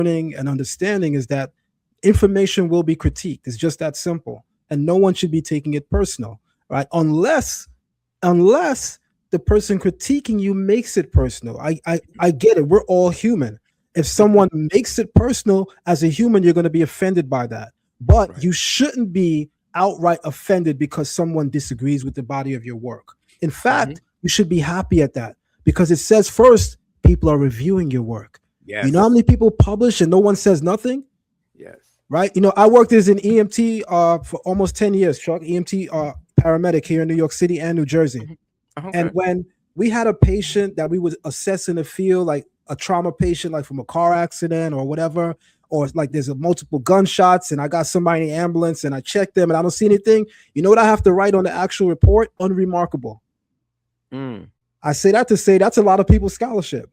learning and understanding is that information will be critiqued. It's just that simple. And no one should be taking it personal, right? Unless the person critiquing you makes it personal. I get it. We're all human. If someone makes it personal as a human, you're going to be offended by that. But Right. you shouldn't be outright offended because someone disagrees with the body of your work. In Hmm. fact, you should be happy at that because it says first, people are reviewing your work. You know how Yes. many people publish and no one says nothing? Yes. Right? You know, I worked as an EMT for almost 10 years, Chuck, EMT paramedic here in New York City and New Jersey. Mhm. And Okay. when we had a patient that we would assess in the field, like a trauma patient, like from a car accident or whatever, or like there's a multiple gunshots and I got somebody in the ambulance and I check them and I don't see anything, you know what I have to write on the actual report? Unremarkable. Mm. I say that to say that's a lot of people's scholarship.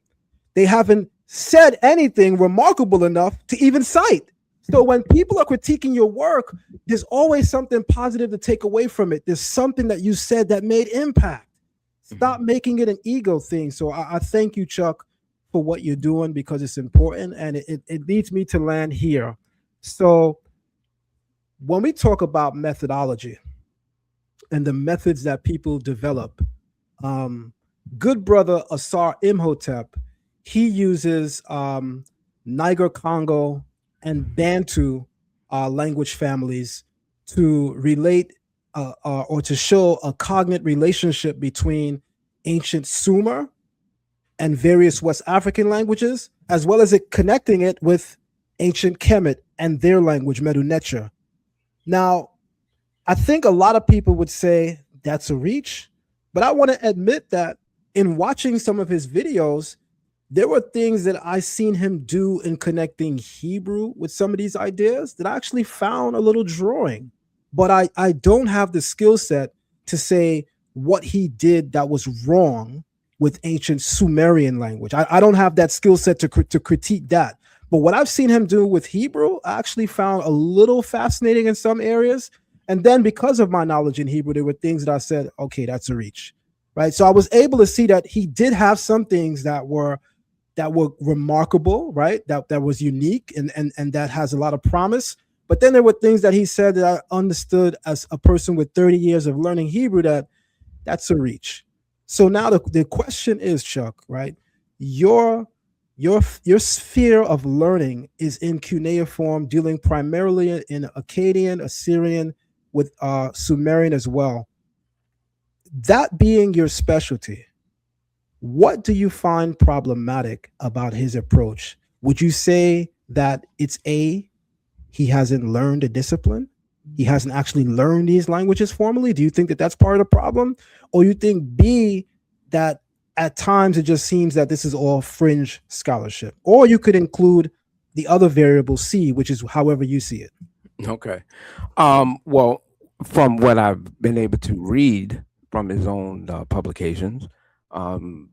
They haven't said anything remarkable enough to even cite. So when people are critiquing your work, there's always something positive to take away from it. There's something that you said that made impact. Stop Mhm. making it an ego thing. So I thank you, Chuck, for what you're doing because it's important and it leads me to land here. So when we talk about methodology and the methods that people develop, um, good brother Asar Imhotep, he uses Niger Congo and Bantu language families to relate or to show a cognate relationship between ancient Sumer and various West African languages, as well as it connecting it with ancient Kemet and their language, Medu Neter. Now, I think a lot of people would say that's a reach, but I want to admit that in watching some of his videos, there were things that I seen him do in connecting Hebrew with some of these ideas that I actually found a little drawing. But I don't have the skill set to say what he did that was wrong with ancient Sumerian language. I don't have that skill set to critique that. But what I've seen him do with Hebrew, I actually found a little fascinating in some areas. And then because of my knowledge in Hebrew, there were things that I said, okay, that's a reach. Right. So I was able to see that he did have some things that were remarkable, right? That was unique and that has a lot of promise. But then there were things that he said that I understood as a person with 30 years of learning Hebrew that's a reach. So now the question is, Chuck, right? Your your sphere of learning is in cuneiform, dealing primarily in Akkadian, Assyrian, with Sumerian as well. That being your specialty, what do you find problematic about his approach? Would you say that it's A, he hasn't learned a discipline? He hasn't actually learned these languages formally? Do you think that that's part of the problem? Or you think B, that at times it just seems that this is all fringe scholarship? Or you could include the other variable C, which is however you see it. Okay. Well, from what I've been able to read from his own publications, um,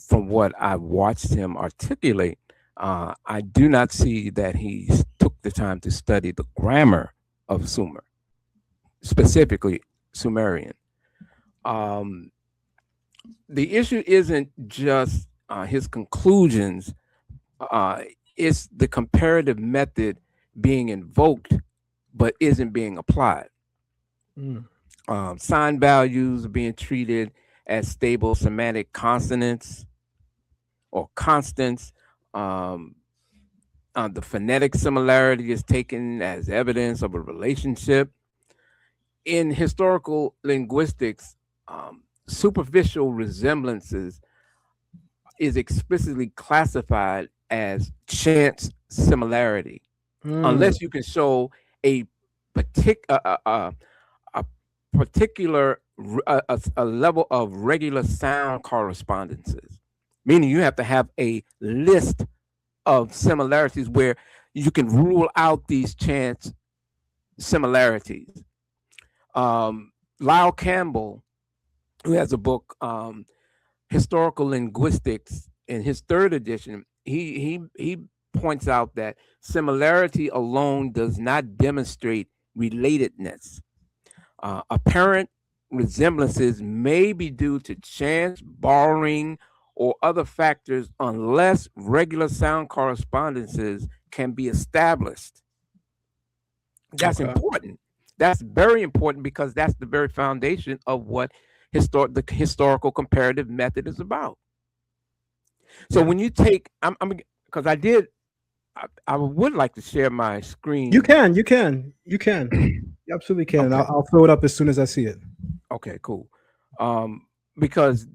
from what I've watched him articulate, I do not see that he took the time to study the grammar of Sumer, specifically Sumerian. Um, the issue isn't just his conclusions, uh, it's the comparative method being invoked but isn't being applied. Mm. Sign values are being treated as stable semantic consonants or constants. Um, the phonetic similarity is taken as evidence of a relationship. In historical linguistics, superficial resemblances is explicitly classified as chance similarity, Mm. unless you can show a a particular a level of regular sound correspondences, meaning you have to have a list of similarities where you can rule out these chance similarities. Lyle Campbell, who has a book, Historical Linguistics, in his third edition, he points out that similarity alone does not demonstrate relatedness. Apparent resemblances may be due to chance, borrowing, or other factors unless regular sound correspondences can be established. That's Okay. important. That's very important because that's the very foundation of what the historical comparative method is about. So Yeah. when you take, because I would like to share my You screen. can. You can. You can. You absolutely can. Okay. I'll throw it up as soon as I see it. Okay. Cool. Um, because